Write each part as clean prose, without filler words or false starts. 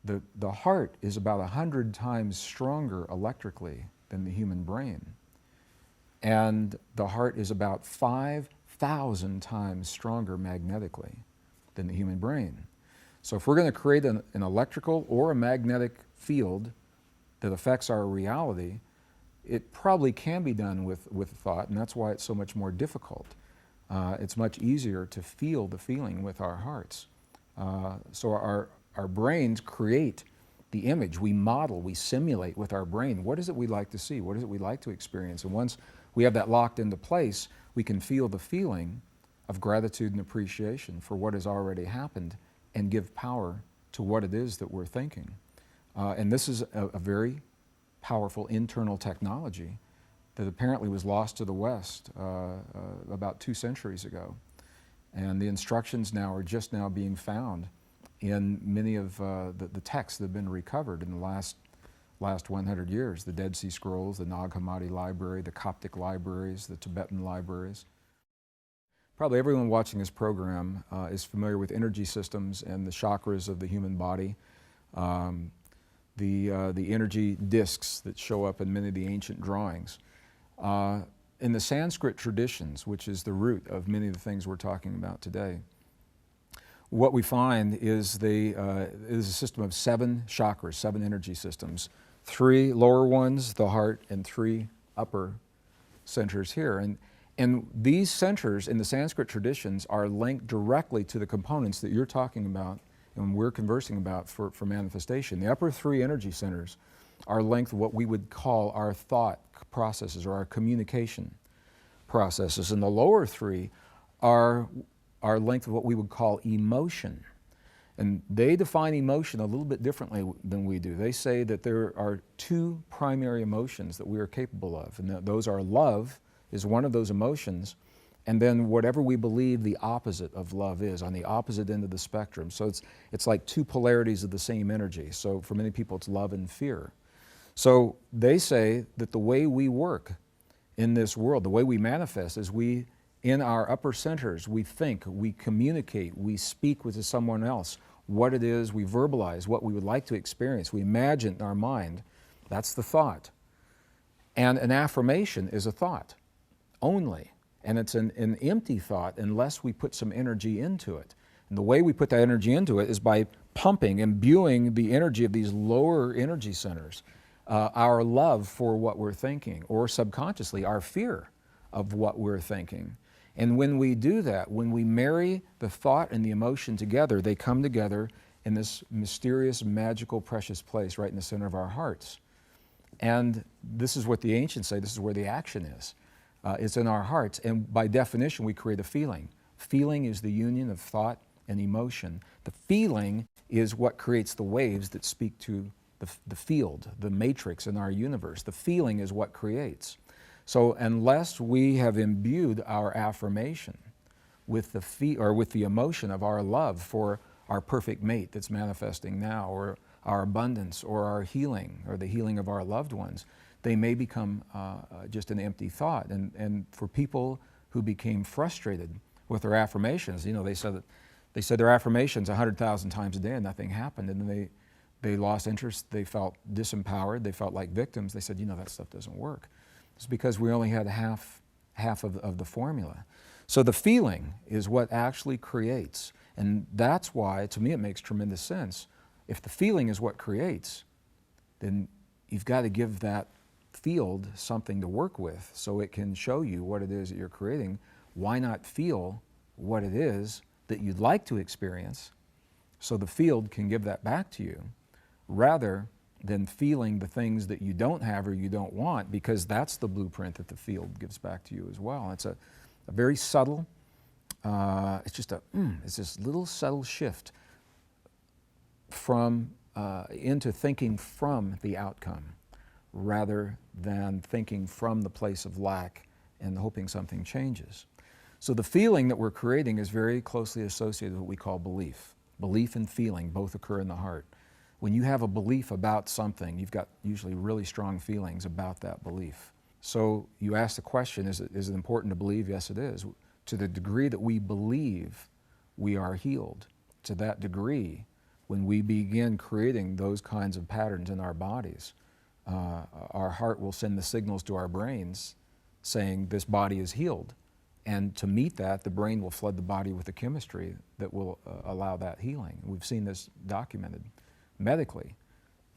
The heart is about 100 times stronger electrically than the human brain. And the heart is about 5,000 times stronger magnetically than the human brain. So if we're going to create an electrical or a magnetic field that affects our reality, it probably can be done with thought, and that's why it's so much more difficult. It's much easier to feel the feeling with our hearts. So our brains create the image. We model, we simulate with our brain. What is it we like to see? What is it we like to experience? And once we have that locked into place, we can feel the feeling of gratitude and appreciation for what has already happened and give power to what it is that we're thinking. And this is a very powerful internal technology that apparently was lost to the West about 2 centuries ago. And the instructions now are just now being found in many of the texts that have been recovered in the last 100 years, the Dead Sea Scrolls, the Nag Hammadi Library, the Coptic libraries, the Tibetan libraries. Probably everyone watching this program is familiar with energy systems and the chakras of the human body. The energy discs that show up in many of the ancient drawings. In the Sanskrit traditions, which is the root of many of the things we're talking about today, what we find is a system of 7 chakras, 7 energy systems, 3 lower ones, the heart, and 3 upper centers here. And these centers in the Sanskrit traditions are linked directly to the components that you're talking about and we're conversing about for manifestation. The upper 3 energy centers are linked to what we would call our thought processes or our communication processes. And the lower 3 are linked to what we would call emotion. And they define emotion a little bit differently than we do. They say that there are 2 primary emotions that we are capable of, and those are love is one of those emotions, and then whatever we believe the opposite of love is, on the opposite end of the spectrum. So it's like 2 polarities of the same energy. So for many people it's love and fear. So they say that the way we work in this world, the way we manifest is in our upper centers, we think, we communicate, we speak with someone else, what it is, we verbalize what we would like to experience, we imagine in our mind. That's the thought. And an affirmation is a thought only. And it's an empty thought unless we put some energy into it. And the way we put that energy into it is by pumping, imbuing the energy of these lower energy centers, our love for what we're thinking, or subconsciously our fear of what we're thinking. And when we do that, when we marry the thought and the emotion together, they come together in this mysterious, magical, precious place right in the center of our hearts. And this is what the ancients say, this is where the action is. It's in our hearts, and by definition, we create a feeling. Feeling is the union of thought and emotion. The feeling is what creates the waves that speak to the field, the matrix in our universe. The feeling is what creates. So unless we have imbued our affirmation with the emotion of our love for our perfect mate that's manifesting now, or our abundance, or our healing, or the healing of our loved ones, they may become just an empty thought. And for people who became frustrated with their affirmations, they said their affirmations 100,000 times a day and nothing happened, and then they lost interest, they felt disempowered, they felt like victims. They said, that stuff doesn't work. It's because we only had half of the formula. So the feeling is what actually creates, and that's why, to me, it makes tremendous sense. If the feeling is what creates, then you've got to give that field something to work with so it can show you what it is that you're creating. Why not feel what it is that you'd like to experience so the field can give that back to you, rather than feeling the things that you don't have or you don't want, because that's the blueprint that the field gives back to you as well. It's a very subtle, it's this little subtle shift into thinking from the outcome, rather than thinking from the place of lack and hoping something changes. So the feeling that we're creating is very closely associated with what we call belief. Belief and feeling both occur in the heart. When you have a belief about something, you've got usually really strong feelings about that belief. So you ask the question, is it important to believe? Yes, it is. To the degree that we believe we are healed, to that degree, when we begin creating those kinds of patterns in our bodies, our heart will send the signals to our brains saying this body is healed. And to meet that, the brain will flood the body with the chemistry that will allow that healing. We've seen this documented medically.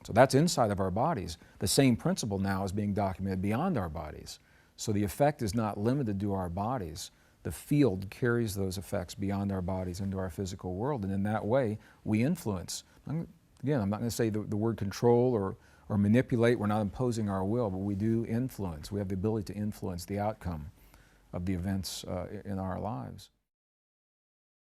So that's inside of our bodies. The same principle now is being documented beyond our bodies. So the effect is not limited to our bodies. The field carries those effects beyond our bodies into our physical world, and in that way, we influence. Again, I'm not going to say the word control or manipulate. We're not imposing our will, but we do influence. We have the ability to influence the outcome of the events in our lives.